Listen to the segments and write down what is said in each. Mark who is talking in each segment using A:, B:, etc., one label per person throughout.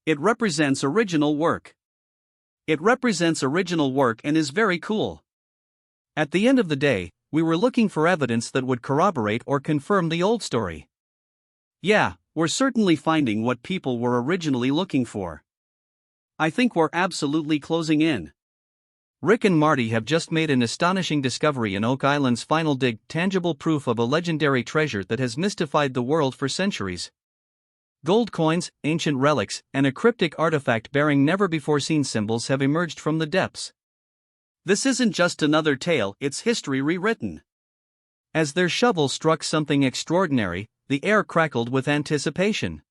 A: It represents original work. It represents original work and is very cool. At the end of the day, we were looking for evidence that would corroborate or confirm the old story. Yeah, we're certainly finding what people were originally looking for. I think we're absolutely closing in. Rick and Marty have just made an astonishing discovery in Oak Island's final dig, tangible proof of a legendary treasure that has mystified the world for centuries. Gold coins, ancient relics, and a cryptic artifact bearing never-before-seen symbols have emerged from the depths. This isn't just another tale, it's history rewritten. As their shovel struck something extraordinary, the air crackled with anticipation.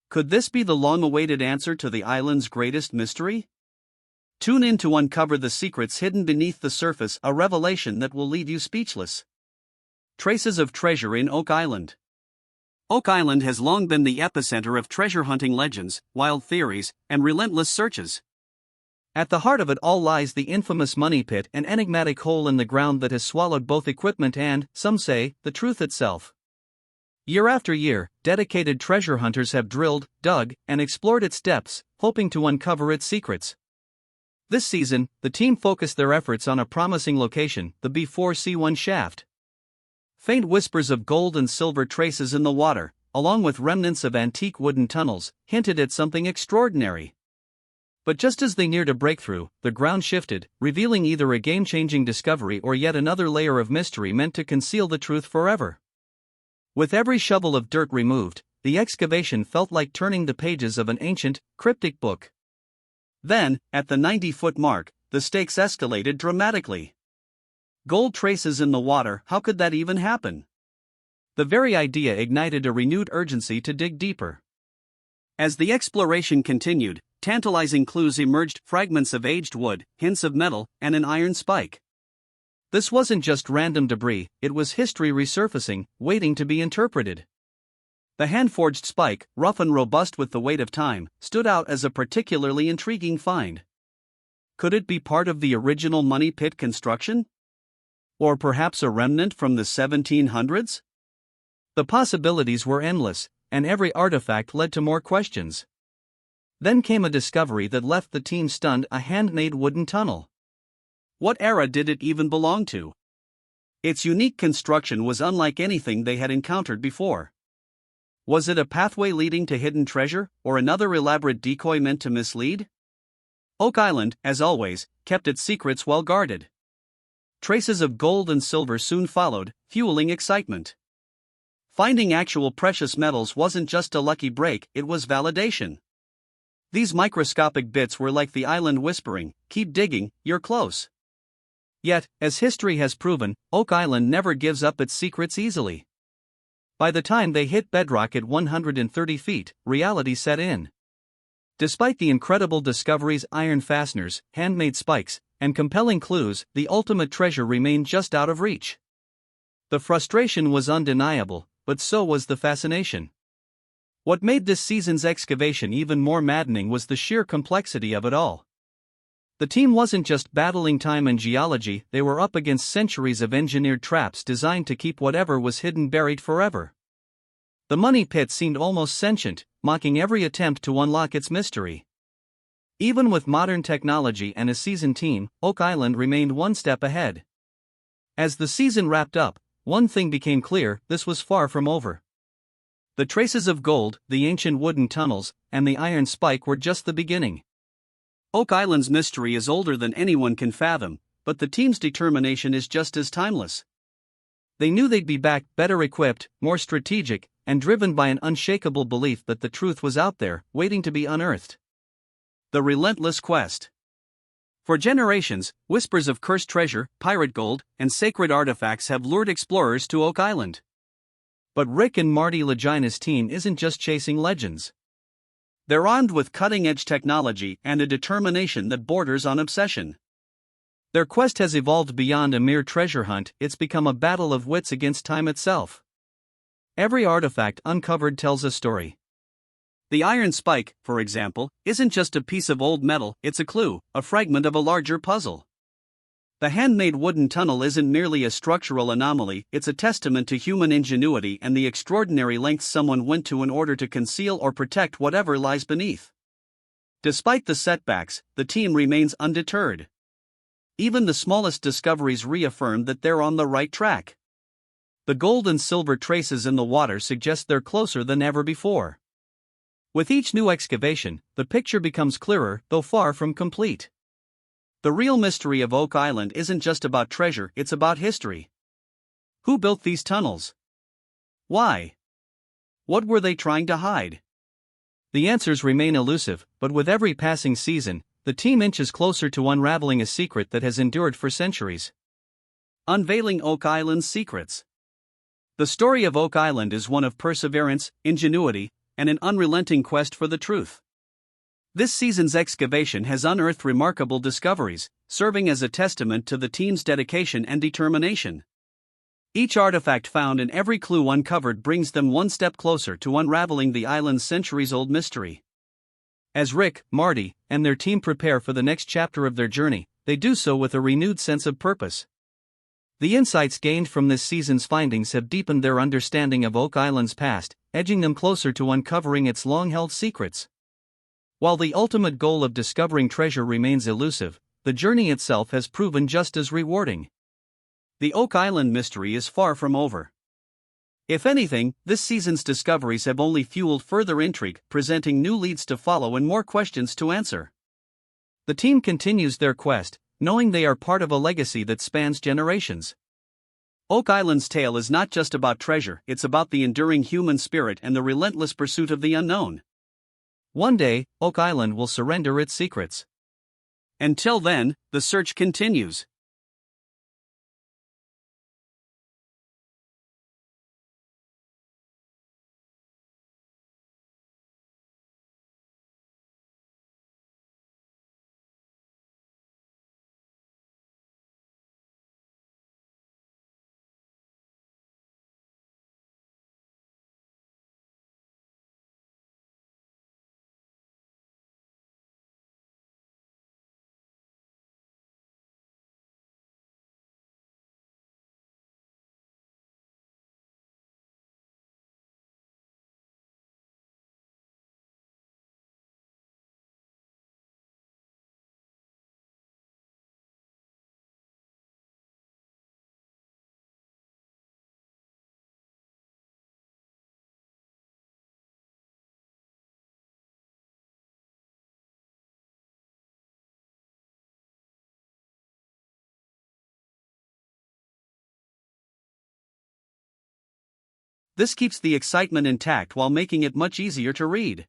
A: Could this be the long-awaited answer to the island's greatest mystery? Tune in to uncover the secrets hidden beneath the surface, a revelation that will leave you speechless. Traces of treasure in Oak Island. Oak Island has long been the epicenter of treasure hunting legends, wild theories, and relentless searches. At the heart of it all lies the infamous money pit, an enigmatic hole in the ground that has swallowed both equipment and, some say, the truth itself. Year after year, dedicated treasure hunters have drilled, dug, and explored its depths, hoping to uncover its secrets. This season, the team focused their efforts on a promising location, the B4C1 shaft. Faint whispers of gold and silver traces in the water, along with remnants of antique wooden tunnels, hinted at something extraordinary. But just as they neared a breakthrough, the ground shifted, revealing either a game-changing discovery or yet another layer of mystery meant to conceal the truth forever. With every shovel of dirt removed, the excavation felt like turning the pages of an ancient, cryptic book. Then, at the 90-foot mark, the stakes escalated dramatically. Gold traces in the water, how could that even happen? The very idea ignited a renewed urgency to dig deeper. As the exploration continued, tantalizing clues emerged: fragments of aged wood, hints of metal, and an iron spike. This wasn't just random debris, it was history resurfacing, waiting to be interpreted. The hand-forged spike, rough and robust with the weight of time, stood out as a particularly intriguing find. Could it be part of the original money pit construction? Or perhaps a remnant from the 1700s? The possibilities were endless, and every artifact led to more questions. Then came a discovery that left the team stunned: a handmade wooden tunnel. What era did it even belong to? Its unique construction was unlike anything they had encountered before. Was it a pathway leading to hidden treasure, or another elaborate decoy meant to mislead? Oak Island, as always, kept its secrets well guarded. Traces of gold and silver soon followed, fueling excitement. Finding actual precious metals wasn't just a lucky break, it was validation. These microscopic bits were like the island whispering, "Keep digging, you're close." Yet, as history has proven, Oak Island never gives up its secrets easily. By the time they hit bedrock at 130 feet, reality set in. Despite the incredible discoveries: iron fasteners, handmade spikes, and compelling clues, the ultimate treasure remained just out of reach. The frustration was undeniable, but so was the fascination. What made this season's excavation even more maddening was the sheer complexity of it all. The team wasn't just battling time and geology, they were up against centuries of engineered traps designed to keep whatever was hidden buried forever. The money pit seemed almost sentient, mocking every attempt to unlock its mystery. Even with modern technology and a seasoned team, Oak Island remained one step ahead. As the season wrapped up, one thing became clear: this was far from over. The traces of gold, the ancient wooden tunnels, and the iron spike were just the beginning. Oak Island's mystery is older than anyone can fathom, but the team's determination is just as timeless. They knew they'd be back, better equipped, more strategic, and driven by an unshakable belief that the truth was out there, waiting to be unearthed. The relentless quest. For generations, whispers of cursed treasure, pirate gold, and sacred artifacts have lured explorers to Oak Island. But Rick and Marty Legina's team isn't just chasing legends. They're armed with cutting-edge technology and a determination that borders on obsession. Their quest has evolved beyond a mere treasure hunt, it's become a battle of wits against time itself. Every artifact uncovered tells a story. The iron spike, for example, isn't just a piece of old metal, it's a clue, a fragment of a larger puzzle. The handmade wooden tunnel isn't merely a structural anomaly, it's a testament to human ingenuity and the extraordinary lengths someone went to in order to conceal or protect whatever lies beneath. Despite the setbacks, the team remains undeterred. Even the smallest discoveries reaffirm that they're on the right track. The gold and silver traces in the water suggest they're closer than ever before. With each new excavation, the picture becomes clearer, though far from complete. The real mystery of Oak Island isn't just about treasure, it's about history. Who built these tunnels? Why? What were they trying to hide? The answers remain elusive, but with every passing season, the team inches closer to unraveling a secret that has endured for centuries. Unveiling Oak Island's secrets. The story of Oak Island is one of perseverance, ingenuity, and an unrelenting quest for the truth. This season's excavation has unearthed remarkable discoveries, serving as a testament to the team's dedication and determination. Each artifact found and every clue uncovered brings them one step closer to unraveling the island's centuries-old mystery. As Rick, Marty, and their team prepare for the next chapter of their journey, they do so with a renewed sense of purpose. The insights gained from this season's findings have deepened their understanding of Oak Island's past, edging them closer to uncovering its long-held secrets. While the ultimate goal of discovering treasure remains elusive, the journey itself has proven just as rewarding. The Oak Island mystery is far from over. If anything, this season's discoveries have only fueled further intrigue, presenting new leads to follow and more questions to answer. The team continues their quest, knowing they are part of a legacy that spans generations. Oak Island's tale is not just about treasure, it's about the enduring human spirit and the relentless pursuit of the unknown. One day, Oak Island will surrender its secrets. Until then, the search continues. This keeps the excitement intact while making it much easier to read.